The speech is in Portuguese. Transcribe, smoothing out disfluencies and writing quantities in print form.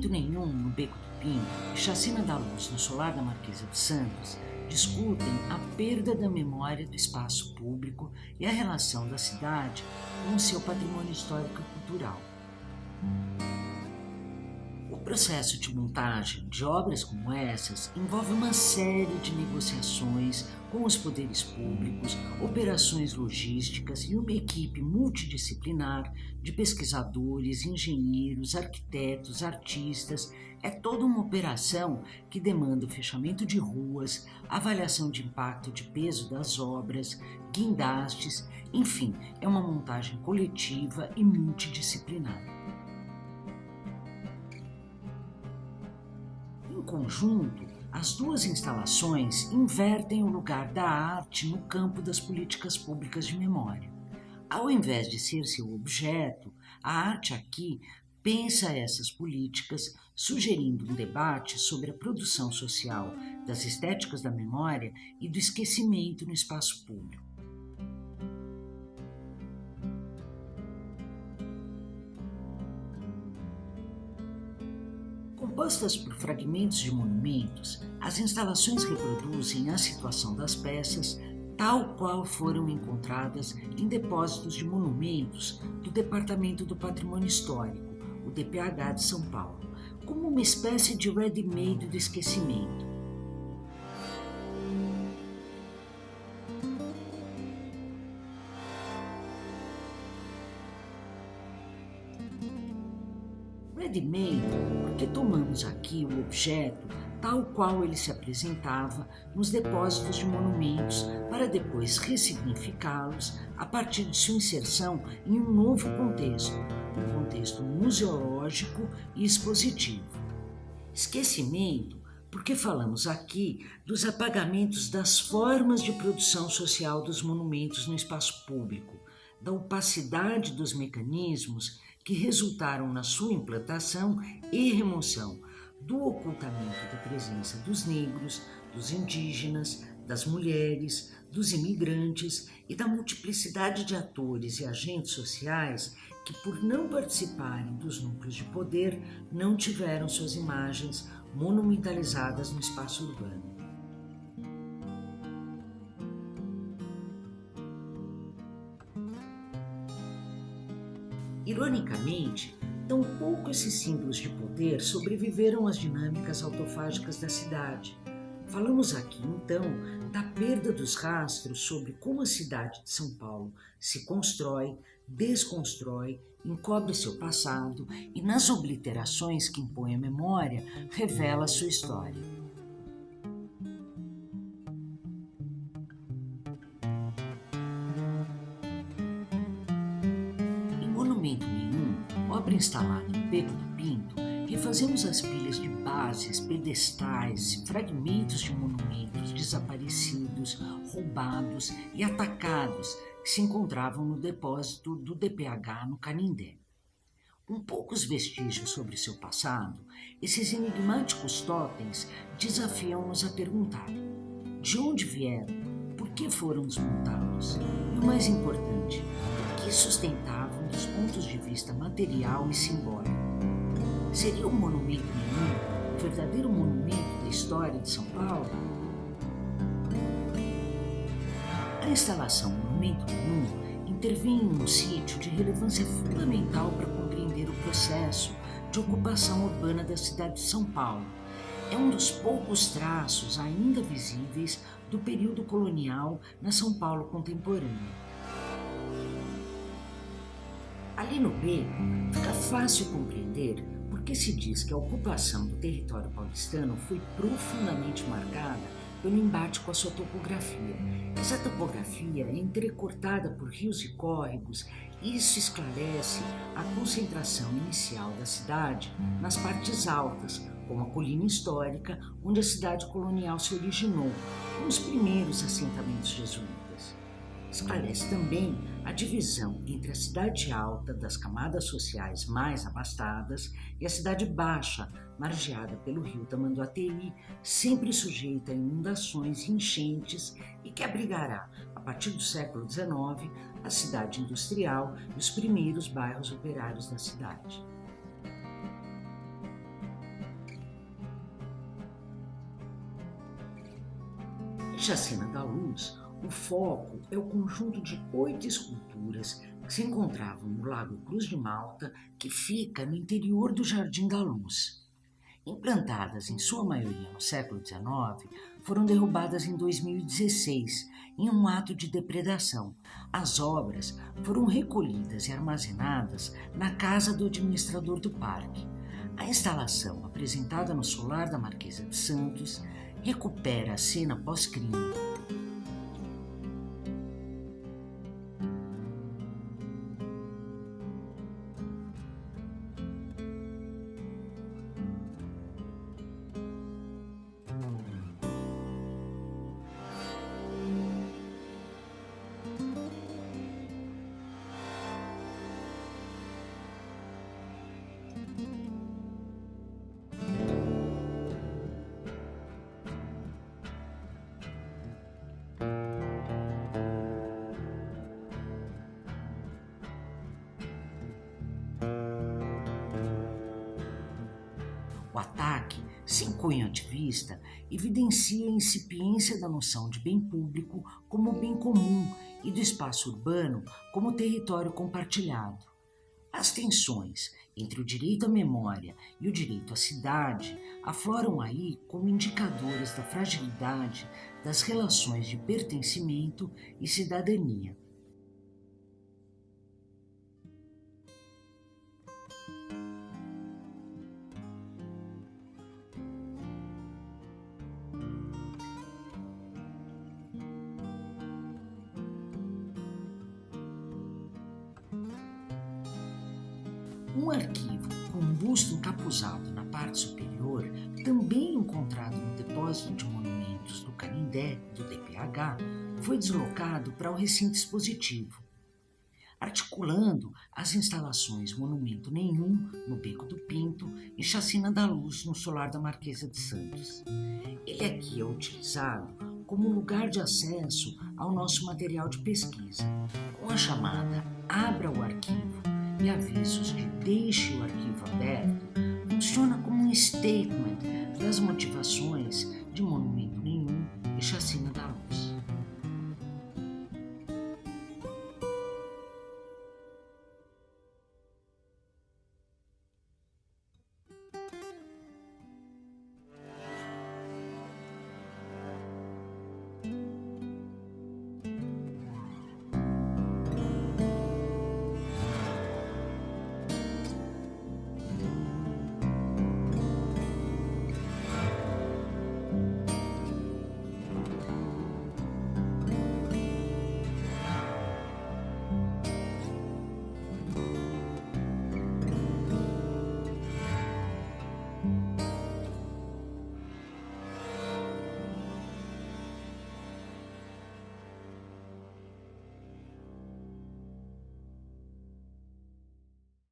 nenhum no Beco do Pinto e Chacina da Luz no Solar da Marquesa de Santos discutem a perda da memória do espaço público e a relação da cidade com o seu patrimônio histórico e cultural. O processo de montagem de obras como essas envolve uma série de negociações com os poderes públicos, operações logísticas e uma equipe multidisciplinar de pesquisadores, engenheiros, arquitetos, artistas. É toda uma operação que demanda o fechamento de ruas, avaliação de impacto de peso das obras, guindastes, enfim, é uma montagem coletiva e multidisciplinar. Em conjunto, as duas instalações invertem o lugar da arte no campo das políticas públicas de memória. Ao invés de ser seu objeto, a arte aqui pensa essas políticas, sugerindo um debate sobre a produção social das estéticas da memória e do esquecimento no espaço público. Compostas por fragmentos de monumentos, as instalações reproduzem a situação das peças tal qual foram encontradas em depósitos de monumentos do Departamento do Patrimônio Histórico, o DPH de São Paulo, como uma espécie de ready-made do esquecimento. Ready-made porque tomamos aqui o objeto tal qual ele se apresentava nos depósitos de monumentos para depois ressignificá-los a partir de sua inserção em um novo contexto, um contexto museológico e expositivo. Esquecimento porque falamos aqui dos apagamentos das formas de produção social dos monumentos no espaço público, da opacidade dos mecanismos que resultaram na sua implantação e remoção, do ocultamento da presença dos negros, dos indígenas, das mulheres, dos imigrantes e da multiplicidade de atores e agentes sociais que, por não participarem dos núcleos de poder, não tiveram suas imagens monumentalizadas no espaço urbano. Ironicamente, tampouco esses símbolos de poder sobreviveram às dinâmicas autofágicas da cidade. Falamos aqui, então, da perda dos rastros sobre como a cidade de São Paulo se constrói, desconstrói, encobre seu passado e, nas obliterações que impõe a memória, revela sua história. Obra instalada no Beco do Pinto, refazemos as pilhas de bases, pedestais e fragmentos de monumentos desaparecidos, roubados e atacados que se encontravam no depósito do DPH no Canindé. Com poucos vestígios sobre seu passado, esses enigmáticos totens desafiam-nos a perguntar: de onde vieram? Por que foram desmontados? E o mais importante, o que sustentavam dos pontos de vista material e simbólico? Seria um monumento nenhum, o verdadeiro monumento da história de São Paulo? A instalação Monumento Nenhum intervém em um sítio de relevância fundamental para compreender o processo de ocupação urbana da cidade de São Paulo. É um dos poucos traços ainda visíveis do período colonial na São Paulo contemporânea. Ali no beco, fica fácil compreender por que se diz que a ocupação do território paulistano foi profundamente marcada pelo embate com a sua topografia. Essa topografia é entrecortada por rios e córregos e isso esclarece a concentração inicial da cidade nas partes altas, como a colina histórica, onde a cidade colonial se originou, com os primeiros assentamentos jesuítas. Esclarece também a divisão entre a cidade alta das camadas sociais mais abastadas e a cidade baixa, margeada pelo rio Tamanduateí, sempre sujeita a inundações e enchentes e que abrigará, a partir do século XIX, a cidade industrial e os primeiros bairros operários da cidade. Chacina da Luz, o foco é o conjunto de 8 esculturas que se encontravam no Lago Cruz de Malta, que fica no interior do Jardim da Luz. Implantadas em sua maioria no século XIX, foram derrubadas em 2016, em um ato de depredação. As obras foram recolhidas e armazenadas na casa do administrador do parque. A instalação, apresentada no solar da Marquesa de Santos, recupera a cena pós-crime. O ataque, sem cunho ativista, evidencia a incipiência da noção de bem público como bem comum e do espaço urbano como território compartilhado. As tensões entre o direito à memória e o direito à cidade afloram aí como indicadores da fragilidade das relações de pertencimento e cidadania. Um arquivo com um busto encapuzado na parte superior, também encontrado no depósito de monumentos do Canindé, do DPH, foi deslocado para o recinto expositivo, articulando as instalações Monumento Nenhum, no Beco do Pinto, e Chacina da Luz, no solar da Marquesa de Santos. Ele aqui é utilizado como lugar de acesso ao nosso material de pesquisa, com a chamada Abra o Arquivo e avisos de Deixe o Arquivo Aberto, funciona como um statement das motivações de Monumento Nenhum e Chacina